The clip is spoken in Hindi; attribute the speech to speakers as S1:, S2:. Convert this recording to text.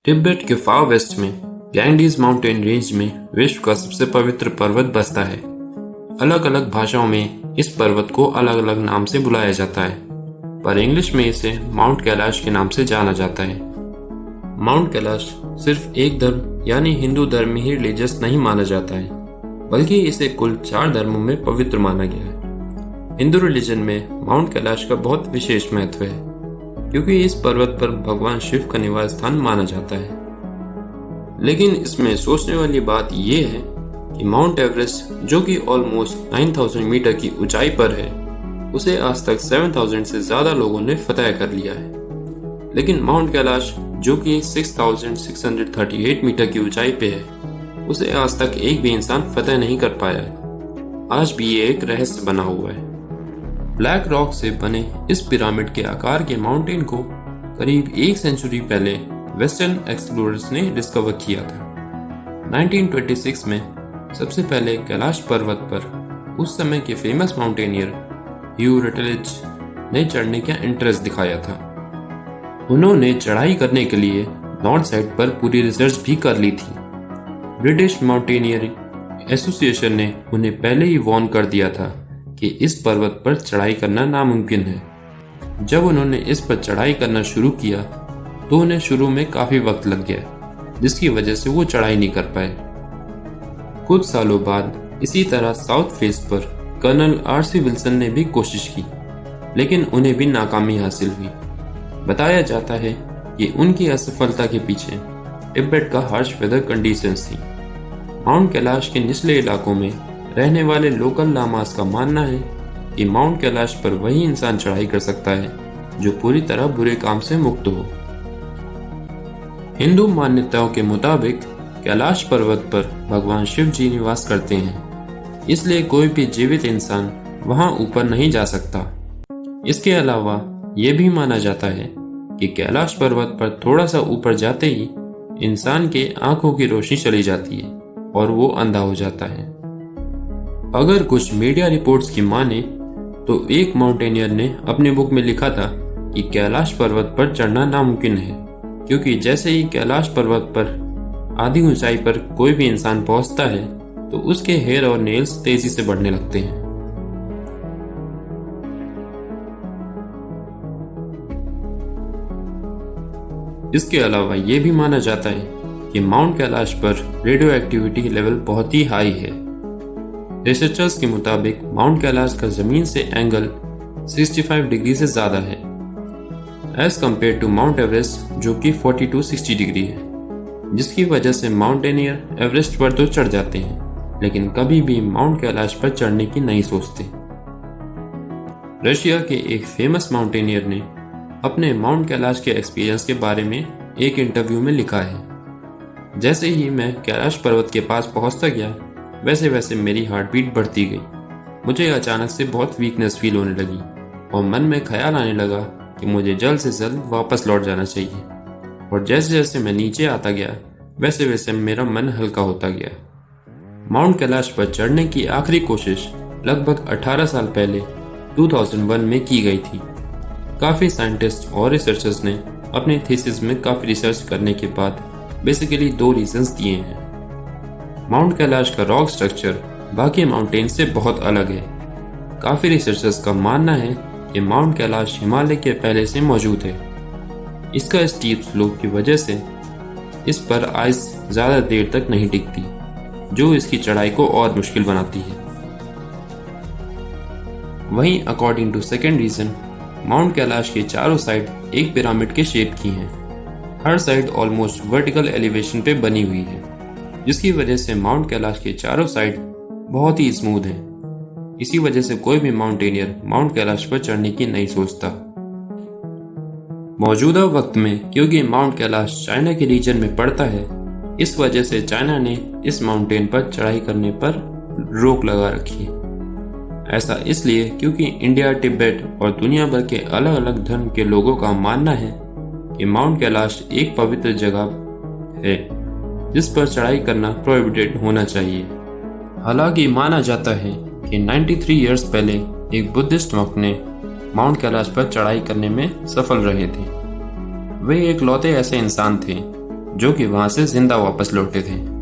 S1: तिब्बत के फार वेस्ट में गैंडीज माउंटेन रेंज में विश्व का सबसे पवित्र पर्वत बसता है। अलग अलग भाषाओं में इस पर्वत को अलग अलग नाम से बुलाया जाता है, पर इंग्लिश में इसे माउंट कैलाश के नाम से जाना जाता है। माउंट कैलाश सिर्फ एक धर्म यानी हिंदू धर्म में ही रिलीजियस नहीं माना जाता है, बल्कि इसे कुल 4 धर्मों में पवित्र माना गया है। हिंदू रिलीजन में माउंट कैलाश का बहुत विशेष महत्व है, क्योंकि इस पर्वत पर भगवान शिव का निवास स्थान माना जाता है। लेकिन इसमें सोचने वाली बात यह है कि माउंट एवरेस्ट, जो कि ऑलमोस्ट 9000 मीटर की ऊंचाई पर है, उसे आज तक 7000 से ज्यादा लोगों ने फतह कर लिया है। लेकिन माउंट कैलाश, जो कि 6638 मीटर की ऊंचाई पे है, उसे आज तक एक भी इंसान फतह नहीं कर पाया है। आज भी ये एक रहस्य बना हुआ है। ब्लैक रॉक से बने इस पिरामिड के आकार के माउंटेन को करीब 1 सेंचुरी पहले वेस्टर्न एक्सप्लोरर्स ने डिस्कवर किया था। 1926 में सबसे पहले कैलाश पर्वत पर उस समय के फेमस माउंटेनियर ह्यू रटलेज ने चढ़ने का इंटरेस्ट दिखाया था। उन्होंने चढ़ाई करने के लिए नॉर्थ साइड पर पूरी रिसर्च भी कर ली थी। ब्रिटिश माउंटेनियरिंग एसोसिएशन ने उन्हें पहले ही वार्न कर दिया था कि इस पर्वत पर चढ़ाई करना नामुमकिन है। जब उन्होंने इस पर चढ़ाई करना शुरू किया तो उन्हें शुरू में काफी वक्त लग गया, जिसकी वजह से वो चढ़ाई नहीं कर पाए। कुछ सालों बाद इसी तरह साउथ फेस पर कर्नल आर.सी. विल्सन ने भी कोशिश की, लेकिन उन्हें भी नाकामी हासिल हुई। बताया जाता है कि उनकी असफलता के पीछे तिब्बत का हार्श वेदर कंडीशंस थी। माउंट कैलाश के निचले इलाकों में रहने वाले लोकल लामास का मानना है कि माउंट कैलाश पर वही इंसान चढ़ाई कर सकता है जो पूरी तरह बुरे काम से मुक्त हो। हिंदू मान्यताओं के मुताबिक कैलाश पर्वत पर भगवान शिव जी निवास करते हैं, इसलिए कोई भी जीवित इंसान वहां ऊपर नहीं जा सकता। इसके अलावा यह भी माना जाता है कि कैलाश पर्वत पर थोड़ा सा ऊपर जाते ही इंसान के आंखों की रोशनी चली जाती है और वो अंधा हो जाता है। अगर कुछ मीडिया रिपोर्ट्स की माने तो एक माउंटेनियर ने अपने बुक में लिखा था कि कैलाश पर्वत पर चढ़ना नामुमकिन है, क्योंकि जैसे ही कैलाश पर्वत पर आधी ऊंचाई पर कोई भी इंसान पहुंचता है तो उसके हेयर और नेल्स तेजी से बढ़ने लगते हैं। इसके अलावा यह भी माना जाता है कि माउंट कैलाश पर रेडियो एक्टिविटी लेवल बहुत ही हाई है। रिसर्चर्स के मुताबिक माउंट कैलाश का जमीन से एंगल 65 डिग्री से ज्यादा है as compare to Mount Everest, जो कि 42-60 डिग्री है, जिसकी वजह से माउंटेनियर एवरेस्ट पर तो चढ़ जाते हैं, लेकिन कभी भी माउंट कैलाश पर चढ़ने की नहीं सोचते। रशिया के एक फेमस माउंटेनियर ने अपने माउंट कैलाश के एक्सपीरियंस के बारे में एक इंटरव्यू में लिखा है, जैसे ही मैं कैलाश पर्वत के पास पहुंचता गया, वैसे वैसे मेरी हार्ट बीट बढ़ती गई। मुझे अचानक से बहुत वीकनेस फील होने लगी और मन में ख्याल आने लगा कि मुझे जल्द से जल्द वापस लौट जाना चाहिए। और जैसे जैसे मैं नीचे आता गया, वैसे वैसे मेरा मन हल्का होता गया। माउंट कैलाश पर चढ़ने की आखिरी कोशिश लगभग 18 साल पहले 2001 में की गई थी। काफ़ी साइंटिस्ट और रिसर्चर्स ने अपने थीसिस में काफ़ी रिसर्च करने के बाद बेसिकली 2 रीजंस दिए हैं। माउंट कैलाश का रॉक स्ट्रक्चर बाकी माउंटेन से बहुत अलग है। काफ़ी रिसर्चर्स का मानना है कि माउंट कैलाश हिमालय के पहले से मौजूद है। इसका स्टीप स्लोप की वजह से इस पर आइस ज़्यादा देर तक नहीं टिकती, जो इसकी चढ़ाई को और मुश्किल बनाती है। वहीं according to second reason, Mount Kailash के चारों साइड एक पिरामिड के शेप की हैं। हर साइड ऑलमोस्ट वर्टिकल एलिवेशन पे बनी हुई है, जिसकी वजह से माउंट कैलाश के चारों साइड बहुत ही स्मूथ हैं। इसी वजह से कोई भी माउंटेनियर माउंट कैलाश पर चढ़ने की नहीं सोचता। मौजूदा वक्त में क्योंकि माउंट कैलाश चाइना के रीजन में पड़ता है, इस वजह से चाइना ने इस माउंटेन पर चढ़ाई करने पर रोक लगा रखी है। ऐसा इसलिए क्योंकि इंडिया, तिब्बत और दुनिया भर के अलग अलग धर्म के लोगों का मानना है कि माउंट कैलाश एक पवित्र जगह है जिस पर चढ़ाई करना प्रोहिबिटेड होना चाहिए। हालांकि माना जाता है कि 93 ईयर्स पहले एक बुद्धिस्ट मंक ने माउंट कैलाश पर चढ़ाई करने में सफल रहे थे। वे एक लौते ऐसे इंसान थे जो कि वहां से जिंदा वापस लौटे थे।